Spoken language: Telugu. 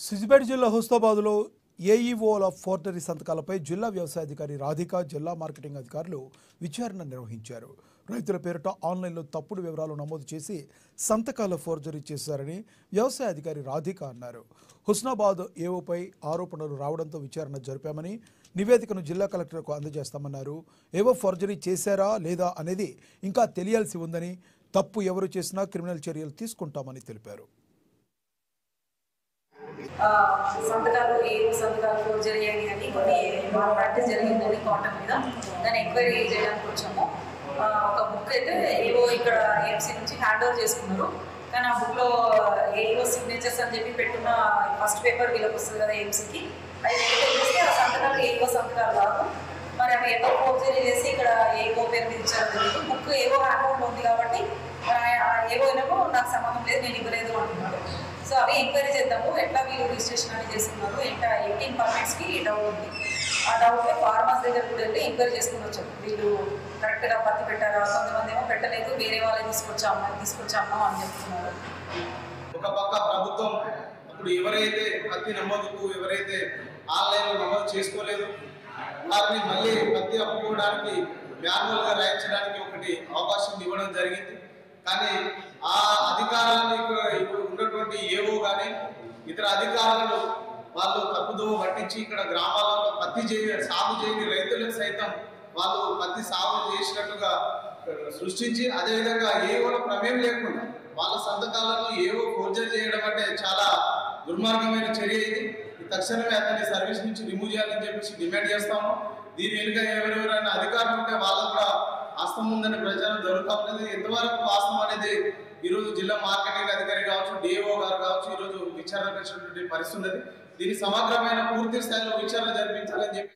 సిద్దిపేట జిల్లా హుస్నాబాద్లో ఏఈఓల ఫోర్జరీ సంతకాలపై జిల్లా వ్యవసాయ అధికారి రాధిక, జిల్లా మార్కెటింగ్ అధికారులు విచారణ నిర్వహించారు. రైతుల పేరిట ఆన్లైన్లో తప్పుడు వివరాలు నమోదు చేసి సంతకాల ఫోర్జరీ చేశారని వ్యవసాయ అధికారి రాధిక అన్నారు. హుస్నాబాద్ ఏఓపై ఆరోపణలు రావడంతో విచారణ జరిపామని, నివేదికను జిల్లా కలెక్టర్కు అందజేస్తామన్నారు. ఏవో ఫోర్జరీ చేశారా లేదా అనేది ఇంకా తెలియాల్సి ఉందని, తప్పు ఎవరు చేసినా క్రిమినల్ చర్యలు తీసుకుంటామని తెలిపారు. సంతకాలు ఏవో సంతకాలు ఫోర్జరీ అని కొన్ని మాల్ ప్రాక్టీస్ జరిగిందని కాటన్ మీద దాన్ని ఎంక్వైరీ చేయడానికి వచ్చాము. ఒక బుక్ అయితే ఏవో ఇక్కడ ఏఎంసీ నుంచి హ్యాండ్ ఓవర్ చేసుకున్నారు. కానీ ఆ బుక్లో ఏవో సిగ్నేచర్స్ అని చెప్పి పెట్టున్న ఫస్ట్ పేపర్ వీళ్ళకి వస్తుంది కదా ఏఎంసీకి, అది వెరిఫై చేస్తే ఆ సంతకాలు ఏవో సంతకాలు కాదు. మరి అవి ఎవరు ఫోర్జరీ చేసి ఇక్కడ ఏవో పేరు మీద ఇచ్చారో తెలియదు. బుక్ ఏవో హ్యాండ్ ఓవర్లో ఉంది కాబట్టి ఏవో ఏమో నాకు సంబంధం లేదు, నేను ఇవ్వలేదు అంటున్నాడు. సో అవి ఎంక్వైరీ చేద్దాము. ఎట్లా వీళ్ళు రిజిస్ట్రేషన్ అని చేస్తున్నారు, 18 పర్మిట్స్కి డౌట్ ఉంది. ఆ డౌట్ని ఫార్మర్స్ దగ్గర కూడా వెళ్ళి ఎంక్వైరీ చేసుకుని వచ్చాము. వీళ్ళు కరెక్ట్గా పత్తి పెట్టారా, కొంతమంది ఏమో పెట్టలేదు, వేరే వాళ్ళే తీసుకొచ్చాము అని చెప్తున్నారు. ఒక పక్క ప్రభుత్వం ఇప్పుడు ఎవరైతే పత్తి నమోదుకు ఎవరైతే ఆన్లైన్లో నమోదు చేసుకోలేదు వారిని మళ్ళీ పత్తి అమ్ముకోవడానికి మాన్యువల్గా రాయించడానికి ఒకటి అవకాశం ఇవ్వడం జరిగింది. కానీ ఆ అధికారాన్ని ఇప్పుడు ఉన్నటువంటి ఏవో కానీ ఇతర అధికారులు వాళ్ళు తప్పుదోవ పట్టించి ఇక్కడ గ్రామాలలో పత్తి సాగు చేయని రైతులకు సైతం వాళ్ళు పత్తి సాగు చేసినట్టుగా సృష్టించి, అదేవిధంగా ఏవోలో ప్రమేయం లేకుండా వాళ్ళ సంతకాలను ఏవో ఫోర్జరీ చేయడం అంటే చాలా దుర్మార్గమైన చర్య. ఇది తక్షణమే అతన్ని సర్వీస్ నుంచి రిమూవ్ చేయాలని చెప్పేసి డిమాండ్ చేస్తాము. దీని వెనుక ఎవరెవరైనా అధికారులు ఉంటే వాళ్ళకు కూడా వాస్తవం ఉందని ప్రచారం జరుగుతూ ఉన్నది. ఎంతవరకు వాస్తవం అనేది ఈరోజు జిల్లా మార్కెటింగ్ అధికారి కావచ్చు, డిఓ గారు కావచ్చు, ఈరోజు విచారణ పరిస్థితి ఉన్నది. దీని సమగ్రమైన పూర్తి స్థాయిలో విచారణ జరిపించాలని చెప్పి